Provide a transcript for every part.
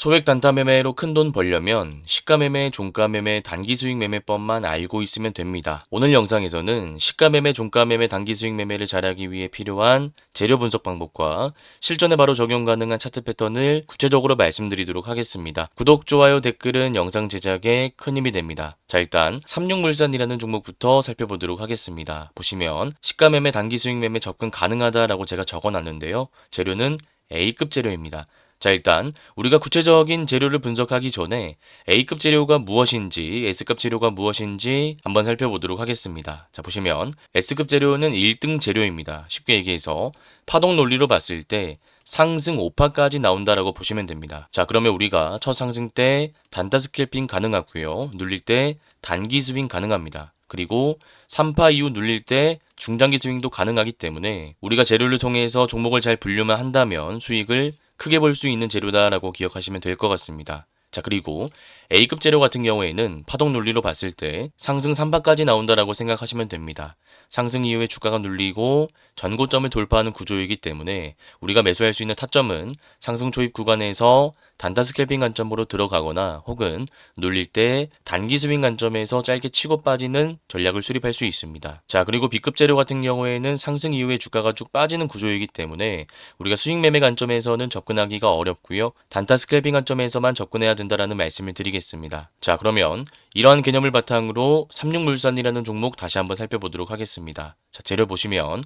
소액 단타 매매로 큰돈 벌려면 시가 매매, 종가 매매, 단기 수익 매매법만 알고 있으면 됩니다. 오늘 영상에서는 시가 매매, 종가 매매, 단기 수익 매매를 잘하기 위해 필요한 재료 분석 방법과 실전에 바로 적용 가능한 차트 패턴을 구체적으로 말씀드리도록 하겠습니다. 구독, 좋아요, 댓글은 영상 제작에 큰 힘이 됩니다. 자, 일단 삼육물산이라는 종목부터 살펴보도록 하겠습니다. 보시면 시가 매매, 단기 수익 매매 접근 가능하다라고 제가 적어놨는데요. 재료는 A급 재료입니다. 자, 일단 우리가 구체적인 재료를 분석하기 전에 A급 재료가 무엇인지, S급 재료가 무엇인지 한번 살펴보도록 하겠습니다. 자, 보시면 S급 재료는 1등 재료입니다. 쉽게 얘기해서 파동 논리로 봤을 때 상승 5파까지 나온다라고 보시면 됩니다. 자, 그러면 우리가 첫 상승 때 단타 스캘핑 가능하고요. 눌릴 때 단기 스윙 가능합니다. 그리고 3파 이후 눌릴 때 중장기 스윙도 가능하기 때문에 우리가 재료를 통해서 종목을 잘 분류만 한다면 수익을 크게 볼 수 있는 재료다라고 기억하시면 될 것 같습니다. 자, 그리고 A급 재료 같은 경우에는 파동 논리로 봤을 때 상승 3파까지 나온다라고 생각하시면 됩니다. 상승 이후에 주가가 눌리고 전고점을 돌파하는 구조이기 때문에 우리가 매수할 수 있는 타점은 상승 초입 구간에서 단타 스캘핑 관점으로 들어가거나 혹은 눌릴 때 단기 스윙 관점에서 짧게 치고 빠지는 전략을 수립할 수 있습니다. 자, 그리고 B급 재료 같은 경우에는 상승 이후에 주가가 쭉 빠지는 구조이기 때문에 우리가 수익 매매 관점에서는 접근하기가 어렵고요. 단타 스캘핑 관점에서만 접근해야 된다라는 말씀을 드리겠습니다. 자, 그러면 이러한 개념을 바탕으로 삼육물산이라는 종목 다시 한번 살펴보도록 하겠습니다. 자, 재료 보시면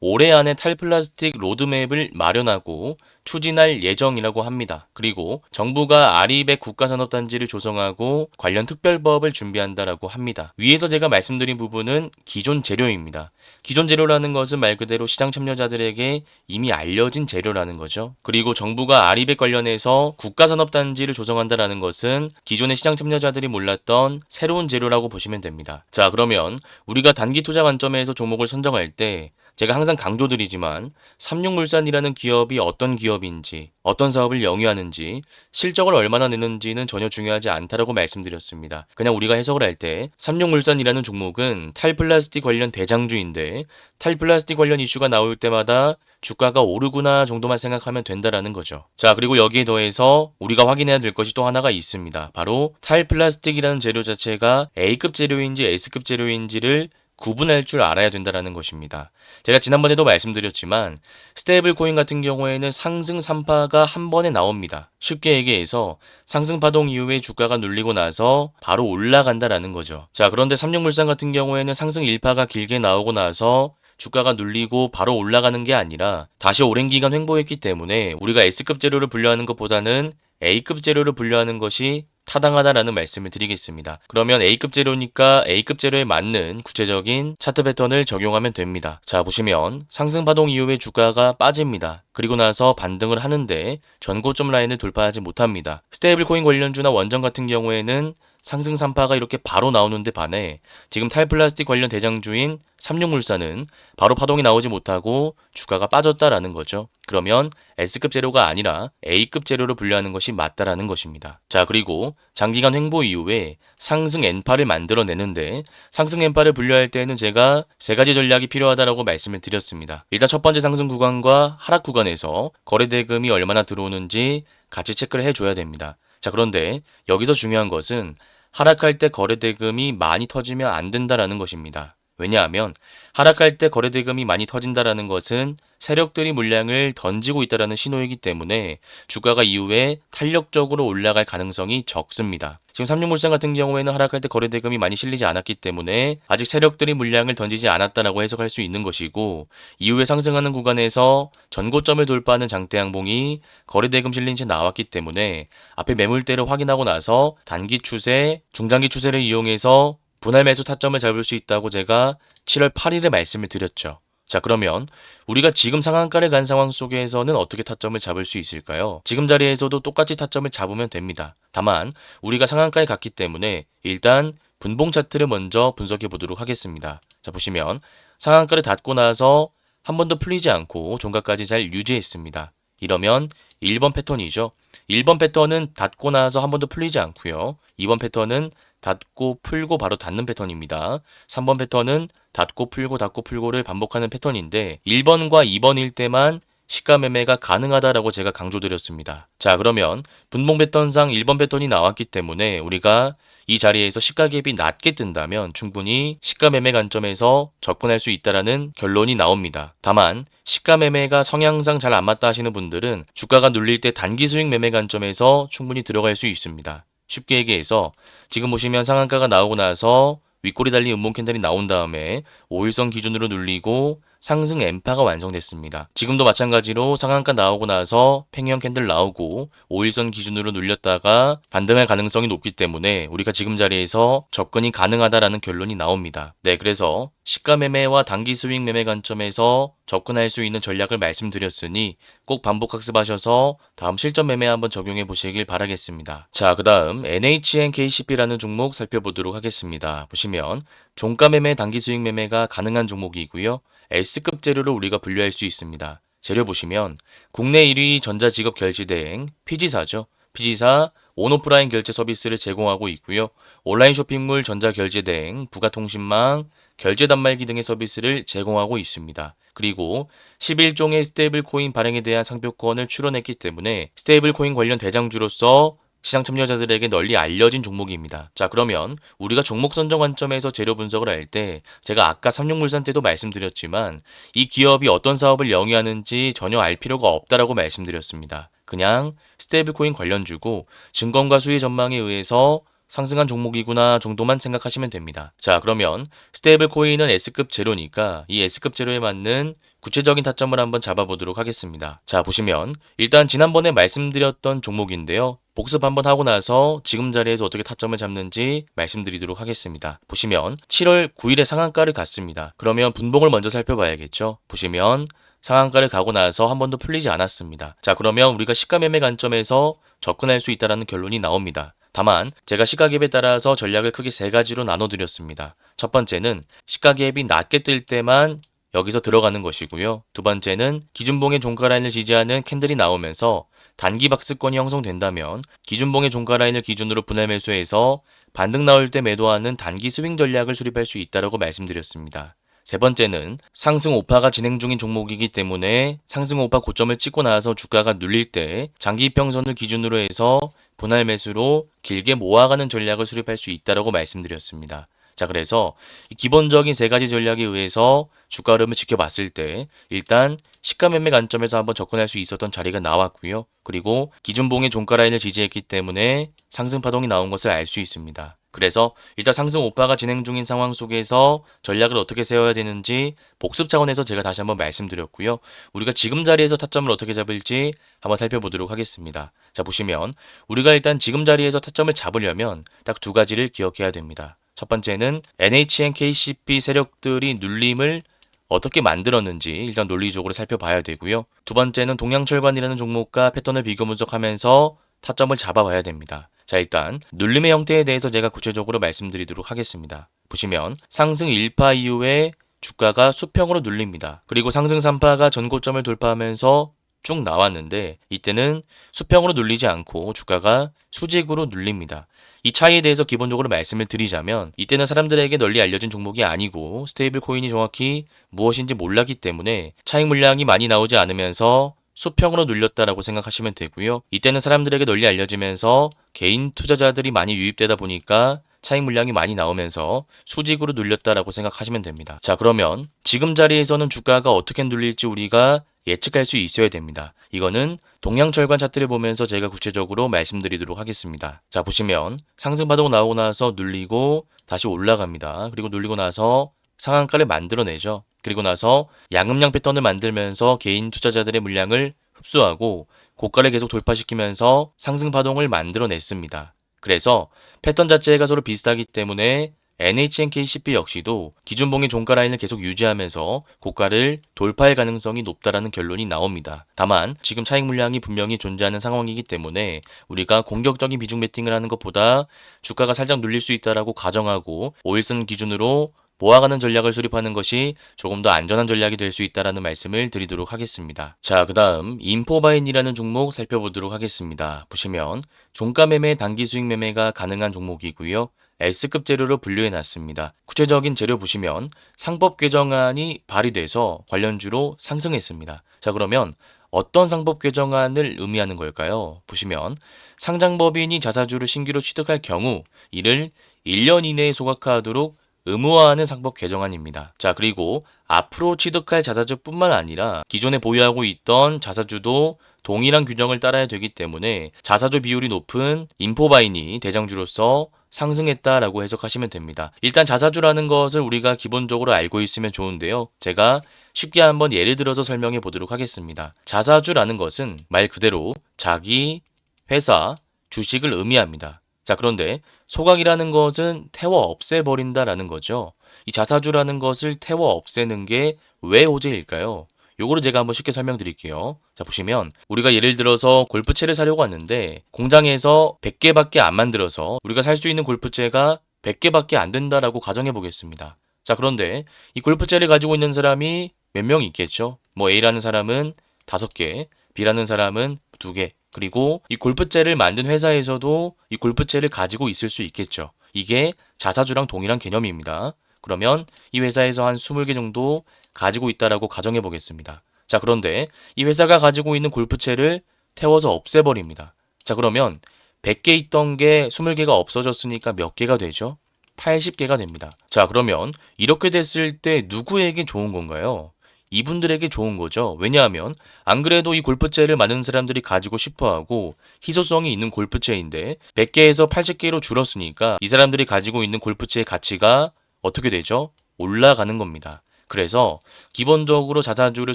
올해 안에 탈플라스틱 로드맵을 마련하고 추진할 예정이라고 합니다. 그리고 정부가 아리백 국가산업단지를 조성하고 관련 특별법을 준비한다라고 합니다. 위에서 제가 말씀드린 부분은 기존 재료입니다. 기존 재료라는 것은 말 그대로 시장 참여자들에게 이미 알려진 재료라는 거죠. 그리고 정부가 아리백 관련해서 국가산업단지를 조성한다라는 것은 기존의 시장 참여자들이 몰랐던 새로운 재료라고 보시면 됩니다. 자, 그러면 우리가 단기 투자 관점에서 종목을 선정할 때 제가 항상 강조드리지만 삼육물산이라는 기업이 어떤 기업인지, 어떤 사업을 영위하는지, 실적을 얼마나 내는지는 전혀 중요하지 않다라고 말씀드렸습니다. 그냥 우리가 해석을 할 때 삼육물산이라는 종목은 탈플라스틱 관련 대장주인데 탈플라스틱 관련 이슈가 나올 때마다 주가가 오르구나 정도만 생각하면 된다라는 거죠. 자, 그리고 여기에 더해서 우리가 확인해야 될 것이 또 하나가 있습니다. 바로 탈플라스틱이라는 재료 자체가 A급 재료인지 S급 재료인지를 구분할 줄 알아야 된다는 것입니다. 제가 지난번에도 말씀드렸지만 스테이블 코인 같은 경우에는 상승 3파가 한 번에 나옵니다. 쉽게 얘기해서 상승 파동 이후에 주가가 눌리고 나서 바로 올라간다라는 거죠. 자, 그런데 삼육물산 같은 경우에는 상승 1파가 길게 나오고 나서 주가가 눌리고 바로 올라가는 게 아니라 다시 오랜 기간 횡보했기 때문에 우리가 S급 재료를 분류하는 것보다는 A급 재료를 분류하는 것이 타당하다라는 말씀을 드리겠습니다. 그러면 A급 재료니까 A급 재료에 맞는 구체적인 차트 패턴을 적용하면 됩니다. 자, 보시면 상승 파동 이후에 주가가 빠집니다. 그리고 나서 반등을 하는데 전고점 라인을 돌파하지 못합니다. 스테이블 코인 관련주나 원전 같은 경우에는 상승 3파가 이렇게 바로 나오는데 반해 지금 탈플라스틱 관련 대장주인 삼육물산은 바로 파동이 나오지 못하고 주가가 빠졌다라는 거죠. 그러면 S급 재료가 아니라 A급 재료로 분류하는 것이 맞다라는 것입니다. 자, 그리고 장기간 횡보 이후에 상승 N파를 만들어내는데 상승 N파를 분류할 때는 제가 세 가지 전략이 필요하다라고 말씀을 드렸습니다. 일단 첫 번째 상승 구간과 하락 구간에서 거래 대금이 얼마나 들어오는지 같이 체크를 해줘야 됩니다. 자, 그런데 여기서 중요한 것은 하락할 때 거래 대금이 많이 터지면 안 된다라는 것입니다. 왜냐하면 하락할 때 거래 대금이 많이 터진다라는 것은 세력들이 물량을 던지고 있다라는 신호이기 때문에 주가가 이후에 탄력적으로 올라갈 가능성이 적습니다. 지금 삼육물산 같은 경우에는 하락할 때 거래 대금이 많이 실리지 않았기 때문에 아직 세력들이 물량을 던지지 않았다라고 해석할 수 있는 것이고 이후에 상승하는 구간에서 전고점을 돌파하는 장대 양봉이 거래 대금 실린 채 나왔기 때문에 앞에 매물대를 확인하고 나서 단기 추세, 중장기 추세를 이용해서 분할 매수 타점을 잡을 수 있다고 제가 7월 8일에 말씀을 드렸죠. 자, 그러면 우리가 지금 상한가를 간 상황 속에서는 어떻게 타점을 잡을 수 있을까요? 지금 자리에서도 똑같이 타점을 잡으면 됩니다. 다만 우리가 상한가에 갔기 때문에 일단 분봉 차트를 먼저 분석해 보도록 하겠습니다. 자, 보시면 상한가를 닫고 나서 한 번도 풀리지 않고 종가까지 잘 유지했습니다. 이러면 1번 패턴이죠. 1번 패턴은 닫고 나서 한 번도 풀리지 않고요. 2번 패턴은 닫고 풀고 바로 닫는 패턴입니다. 3번 패턴은 닫고 풀고 닫고 풀고를 반복하는 패턴인데 1번과 2번일 때만 시가 매매가 가능하다라고 제가 강조드렸습니다. 자, 그러면 분봉 패턴상 1번 패턴이 나왔기 때문에 우리가 이 자리에서 시가 갭이 낮게 뜬다면 충분히 시가 매매 관점에서 접근할 수 있다라는 결론이 나옵니다. 다만 시가 매매가 성향상 잘 안 맞다 하시는 분들은 주가가 눌릴 때 단기 수익 매매 관점에서 충분히 들어갈 수 있습니다. 쉽게 얘기해서 지금 보시면 상한가가 나오고 나서 윗골이 달린 음봉 캔들이 나온 다음에 5일선 기준으로 눌리고 상승 N파가 완성됐습니다. 지금도 마찬가지로 상한가 나오고 나서 팽형 캔들 나오고 5일선 기준으로 눌렸다가 반등할 가능성이 높기 때문에 우리가 지금 자리에서 접근이 가능하다라는 결론이 나옵니다. 네, 그래서 시가 매매와 단기 스윙 매매 관점에서 접근할 수 있는 전략을 말씀드렸으니 꼭 반복 학습하셔서 다음 실전 매매 한번 적용해 보시길 바라겠습니다. 자, 그 다음 NHNKCP라는 종목 살펴보도록 하겠습니다. 보시면 종가 매매, 단기 수익 매매가 가능한 종목이고요. S급 재료로 우리가 분류할 수 있습니다. 재료 보시면 국내 1위 전자직업 결제대행 PG사죠. PG사 온오프라인 결제 서비스를 제공하고 있고요. 온라인 쇼핑몰 전자결제대행, 부가통신망, 결제 단말기 등의 서비스를 제공하고 있습니다. 그리고 11종의 스테이블 코인 발행에 대한 상표권을 출원했기 때문에 스테이블 코인 관련 대장주로서 시장 참여자들에게 널리 알려진 종목입니다. 자, 그러면 우리가 종목 선정 관점에서 재료 분석을 할 때 제가 아까 삼육물산 때도 말씀드렸지만 이 기업이 어떤 사업을 영위하는지 전혀 알 필요가 없다라고 말씀드렸습니다. 그냥 스테이블 코인 관련주고 증권가 수혜 전망에 의해서 상승한 종목이구나 정도만 생각하시면 됩니다. 자, 그러면 스테이블 코인은 S급 재료니까 이 S급 재료에 맞는 구체적인 타점을 한번 잡아보도록 하겠습니다. 자, 보시면 일단 지난번에 말씀드렸던 종목인데요. 복습 한번 하고 나서 지금 자리에서 어떻게 타점을 잡는지 말씀드리도록 하겠습니다. 보시면 7월 9일에 상한가를 갔습니다. 그러면 분봉을 먼저 살펴봐야겠죠. 보시면 상한가를 가고 나서 한 번도 풀리지 않았습니다. 자, 그러면 우리가 시가 매매 관점에서 접근할 수 있다는 결론이 나옵니다. 다만 제가 시가갭에 따라서 전략을 크게 세 가지로 나눠드렸습니다. 첫 번째는 시가갭이 낮게 뜰 때만 여기서 들어가는 것이고요. 두 번째는 기준봉의 종가 라인을 지지하는 캔들이 나오면서 단기 박스권이 형성된다면 기준봉의 종가 라인을 기준으로 분할 매수해서 반등 나올 때 매도하는 단기 스윙 전략을 수립할 수 있다고 말씀드렸습니다. 세 번째는 상승 오파가 진행 중인 종목이기 때문에 상승 오파 고점을 찍고 나서 주가가 눌릴 때 장기 이평선을 기준으로 해서 분할 매수로 길게 모아가는 전략을 수립할 수 있다고 말씀드렸습니다. 자, 그래서 기본적인 세 가지 전략에 의해서 주가 흐름을 지켜봤을 때 일단 시가 매매 관점에서 한번 접근할 수 있었던 자리가 나왔고요. 그리고 기준봉의 종가 라인을 지지했기 때문에 상승 파동이 나온 것을 알 수 있습니다. 그래서 일단 상승 오파가 진행 중인 상황 속에서 전략을 어떻게 세워야 되는지 복습 차원에서 제가 다시 한번 말씀드렸고요. 우리가 지금 자리에서 타점을 어떻게 잡을지 한번 살펴보도록 하겠습니다. 자, 보시면 우리가 일단 지금 자리에서 타점을 잡으려면 딱 두 가지를 기억해야 됩니다. 첫 번째는 NHNKCP 세력들이 눌림을 어떻게 만들었는지 일단 논리적으로 살펴봐야 되고요. 두 번째는 동양철관이라는 종목과 패턴을 비교 분석하면서 타점을 잡아봐야 됩니다. 자, 일단 눌림의 형태에 대해서 제가 구체적으로 말씀드리도록 하겠습니다. 보시면 상승 1파 이후에 주가가 수평으로 눌립니다. 그리고 상승 3파가 전고점을 돌파하면서 쭉 나왔는데 이때는 수평으로 눌리지 않고 주가가 수직으로 눌립니다. 이 차이에 대해서 기본적으로 말씀을 드리자면 이때는 사람들에게 널리 알려진 종목이 아니고 스테이블 코인이 정확히 무엇인지 몰랐기 때문에 차익 물량이 많이 나오지 않으면서 수평으로 눌렸다라고 생각하시면 되고요. 이때는 사람들에게 널리 알려지면서 개인 투자자들이 많이 유입되다 보니까 차익 물량이 많이 나오면서 수직으로 눌렸다라고 생각하시면 됩니다. 자, 그러면 지금 자리에서는 주가가 어떻게 눌릴지 우리가 예측할 수 있어야 됩니다. 이거는 동양철관 차트를 보면서 제가 구체적으로 말씀드리도록 하겠습니다. 자, 보시면 상승 파동 나오고 나서 눌리고 다시 올라갑니다. 그리고 눌리고 나서 상한가를 만들어내죠. 그리고 나서 양음양 패턴을 만들면서 개인 투자자들의 물량을 흡수하고 고가를 계속 돌파시키면서 상승 파동을 만들어냈습니다. 그래서 패턴 자체가 서로 비슷하기 때문에 NHNKCP 역시도 기준봉의 종가 라인을 계속 유지하면서 고가를 돌파할 가능성이 높다라는 결론이 나옵니다. 다만 지금 차익 물량이 분명히 존재하는 상황이기 때문에 우리가 공격적인 비중 베팅을 하는 것보다 주가가 살짝 눌릴 수 있다라고 가정하고 5일선 기준으로 모아가는 전략을 수립하는 것이 조금 더 안전한 전략이 될 수 있다라는 말씀을 드리도록 하겠습니다. 자, 그 다음 인포바인이라는 종목 살펴보도록 하겠습니다. 보시면 종가 매매, 단기 수익 매매가 가능한 종목이고요. S급 재료로 분류해 놨습니다. 구체적인 재료 보시면 상법 개정안이 발의돼서 관련주로 상승했습니다. 자, 그러면 어떤 상법 개정안을 의미하는 걸까요? 보시면 상장법인이 자사주를 신규로 취득할 경우 이를 1년 이내에 소각화하도록 의무화하는 상법 개정안입니다. 자, 그리고 앞으로 취득할 자사주뿐만 아니라 기존에 보유하고 있던 자사주도 동일한 규정을 따라야 되기 때문에 자사주 비율이 높은 인포바인이 대장주로서 상승했다라고 해석하시면 됩니다. 일단 자사주라는 것을 우리가 기본적으로 알고 있으면 좋은데요. 제가 쉽게 한번 예를 들어서 설명해 보도록 하겠습니다. 자사주라는 것은 말 그대로 자기 회사 주식을 의미합니다. 자, 그런데 소각이라는 것은 태워 없애버린다라는 거죠. 이 자사주라는 것을 태워 없애는 게 왜 호재일까요? 요거를 제가 한번 쉽게 설명드릴게요. 자, 보시면 우리가 예를 들어서 골프채를 사려고 하는데 공장에서 100개밖에 안 만들어서 우리가 살 수 있는 골프채가 100개밖에 안 된다라고 가정해 보겠습니다. 자, 그런데 이 골프채를 가지고 있는 사람이 몇 명 있겠죠? 뭐 A라는 사람은 5개, B라는 사람은 2개, 그리고 이 골프채를 만든 회사에서도 이 골프채를 가지고 있을 수 있겠죠. 이게 자사주랑 동일한 개념입니다. 그러면 이 회사에서 한 20개 정도 가지고 있다라고 가정해 보겠습니다. 자, 그런데 이 회사가 가지고 있는 골프채를 태워서 없애버립니다. 자, 그러면 100개 있던 게 20개가 없어졌으니까 몇 개가 되죠? 80개가 됩니다. 자, 그러면 이렇게 됐을 때 누구에게 좋은 건가요? 이분들에게 좋은 거죠. 왜냐하면 안 그래도 이 골프채를 많은 사람들이 가지고 싶어하고 희소성이 있는 골프채인데 100개에서 80개로 줄었으니까 이 사람들이 가지고 있는 골프채의 가치가 어떻게 되죠? 올라가는 겁니다. 그래서 기본적으로 자사주를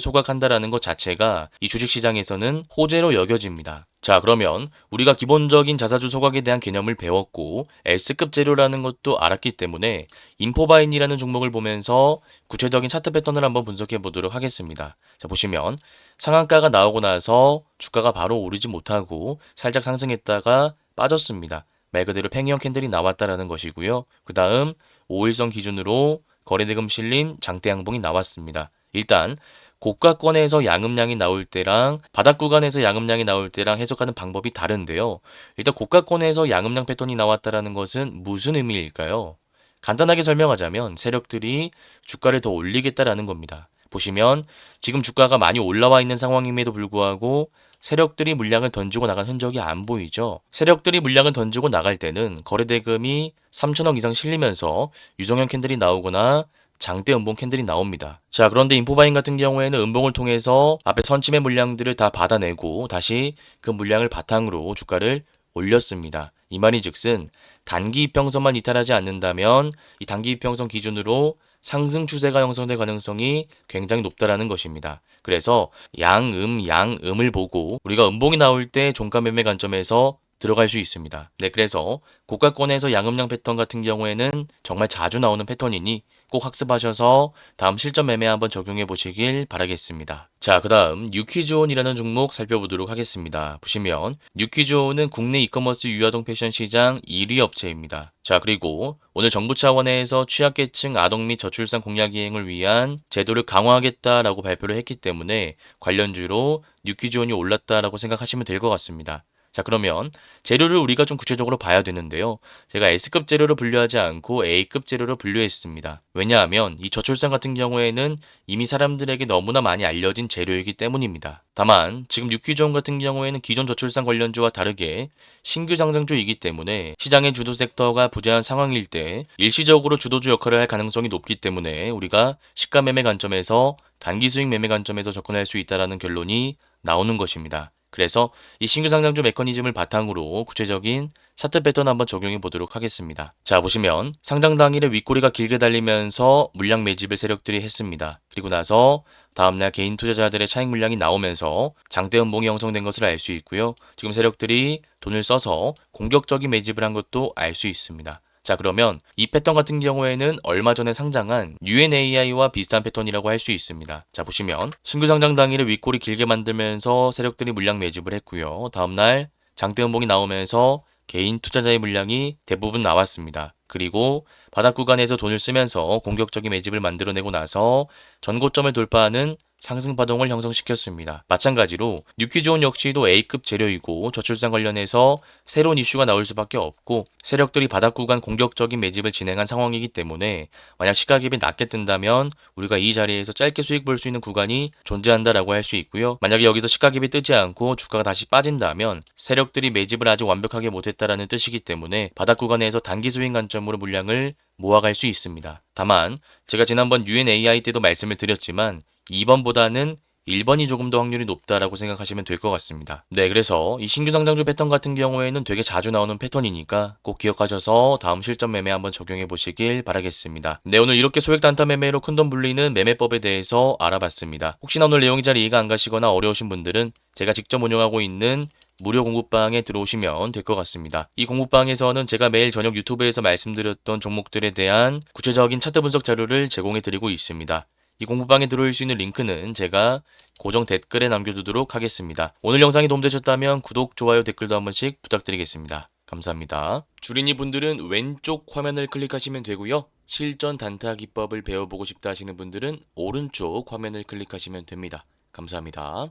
소각한다라는 것 자체가 이 주식시장에서는 호재로 여겨집니다. 자, 그러면 우리가 기본적인 자사주 소각에 대한 개념을 배웠고 S급 재료라는 것도 알았기 때문에 인포바인이라는 종목을 보면서 구체적인 차트 패턴을 한번 분석해 보도록 하겠습니다. 자, 보시면 상한가가 나오고 나서 주가가 바로 오르지 못하고 살짝 상승했다가 빠졌습니다. 말 그대로 팽이형 캔들이 나왔다라는 것이고요. 그 다음 5일선 기준으로 거래대금 실린 장대 양봉이 나왔습니다. 일단 고가권에서 양음량이 나올 때랑 바닥 구간에서 양음량이 나올 때랑 해석하는 방법이 다른데요. 일단 고가권에서 양음량 패턴이 나왔다라는 것은 무슨 의미일까요? 간단하게 설명하자면 세력들이 주가를 더 올리겠다라는 겁니다. 보시면 지금 주가가 많이 올라와 있는 상황임에도 불구하고 세력들이 물량을 던지고 나간 흔적이 안 보이죠. 세력들이 물량을 던지고 나갈 때는 거래대금이 3천억 이상 실리면서 유성형 캔들이 나오거나 장대 음봉 캔들이 나옵니다. 자, 그런데 인포바인 같은 경우에는 음봉을 통해서 앞에 선침의 물량들을 다 받아내고 다시 그 물량을 바탕으로 주가를 올렸습니다. 이 말이 즉슨 단기 이평선만 이탈하지 않는다면 이 단기 이평선 기준으로 상승 추세가 형성될 가능성이 굉장히 높다라는 것입니다. 그래서 양음을 보고 우리가 음봉이 나올 때 종가 매매 관점에서 들어갈 수 있습니다. 네, 그래서 고가권에서 양음량 패턴 같은 경우에는 정말 자주 나오는 패턴이니 꼭 학습하셔서 다음 실전 매매 한번 적용해 보시길 바라겠습니다. 자, 그 다음 뉴키즈온이라는 종목 살펴보도록 하겠습니다. 보시면 뉴키즈온은 국내 이커머스 유아동 패션 시장 1위 업체입니다. 자, 그리고 오늘 정부 차원에서 취약계층 아동 및 저출산 공약 이행을 위한 제도를 강화하겠다라고 발표를 했기 때문에 관련주로 뉴키즈온이 올랐다라고 생각하시면 될 것 같습니다. 자, 그러면 재료를 우리가 좀 구체적으로 봐야 되는데요. 제가 S급 재료로 분류하지 않고 A급 재료로 분류했습니다. 왜냐하면 이 저출산 같은 경우에는 이미 사람들에게 너무나 많이 알려진 재료이기 때문입니다. 다만 지금 뉴키즈온 같은 경우에는 기존 저출산 관련주와 다르게 신규 상장주이기 때문에 시장의 주도 섹터가 부재한 상황일 때 일시적으로 주도주 역할을 할 가능성이 높기 때문에 우리가 시가 매매 관점에서 단기 수익 매매 관점에서 접근할 수 있다는 결론이 나오는 것입니다. 그래서 이 신규 상장주 메커니즘을 바탕으로 구체적인 차트 패턴 한번 적용해 보도록 하겠습니다. 자, 보시면 상장 당일에 윗꼬리가 길게 달리면서 물량 매집을 세력들이 했습니다. 그리고 나서 다음날 개인 투자자들의 차익 물량이 나오면서 장대 음봉이 형성된 것을 알 수 있고요. 지금 세력들이 돈을 써서 공격적인 매집을 한 것도 알 수 있습니다. 자, 그러면 이 패턴 같은 경우에는 얼마 전에 상장한 UNAI와 비슷한 패턴이라고 할 수 있습니다. 자, 보시면 신규 상장 당일에 윗꼬리 길게 만들면서 세력들이 물량 매집을 했고요. 다음날 장대 음봉이 나오면서 개인 투자자의 물량이 대부분 나왔습니다. 그리고 바닥 구간에서 돈을 쓰면서 공격적인 매집을 만들어내고 나서 전고점을 돌파하는 상승 파동을 형성시켰습니다. 마찬가지로 뉴키즈온 역시도 A급 재료이고 저출산 관련해서 새로운 이슈가 나올 수밖에 없고 세력들이 바닥 구간 공격적인 매집을 진행한 상황이기 때문에 만약 시가갭이 낮게 뜬다면 우리가 이 자리에서 짧게 수익 볼 수 있는 구간이 존재한다라고 할 수 있고요. 만약에 여기서 시가갭이 뜨지 않고 주가가 다시 빠진다면 세력들이 매집을 아직 완벽하게 못했다라는 뜻이기 때문에 바닥 구간에서 단기 수익 관점으로 물량을 모아갈 수 있습니다. 다만 제가 지난번 UNAI 때도 말씀을 드렸지만 2번보다는 1번이 조금 더 확률이 높다라고 생각하시면 될 것 같습니다. 네, 그래서 이 신규 상장주 패턴 같은 경우에는 되게 자주 나오는 패턴이니까 꼭 기억하셔서 다음 실전 매매 한번 적용해 보시길 바라겠습니다. 네, 오늘 이렇게 소액 단타 매매로 큰돈 불리는 매매법에 대해서 알아봤습니다. 혹시나 오늘 내용이 잘 이해가 안 가시거나 어려우신 분들은 제가 직접 운영하고 있는 무료 공부방에 들어오시면 될 것 같습니다. 이 공부방에서는 제가 매일 저녁 유튜브에서 말씀드렸던 종목들에 대한 구체적인 차트 분석 자료를 제공해 드리고 있습니다. 이 공부방에 들어올 수 있는 링크는 제가 고정 댓글에 남겨두도록 하겠습니다. 오늘 영상이 도움되셨다면 구독, 좋아요, 댓글도 한 번씩 부탁드리겠습니다. 감사합니다. 주린이 분들은 왼쪽 화면을 클릭하시면 되고요. 실전 단타 기법을 배워보고 싶다 하시는 분들은 오른쪽 화면을 클릭하시면 됩니다. 감사합니다.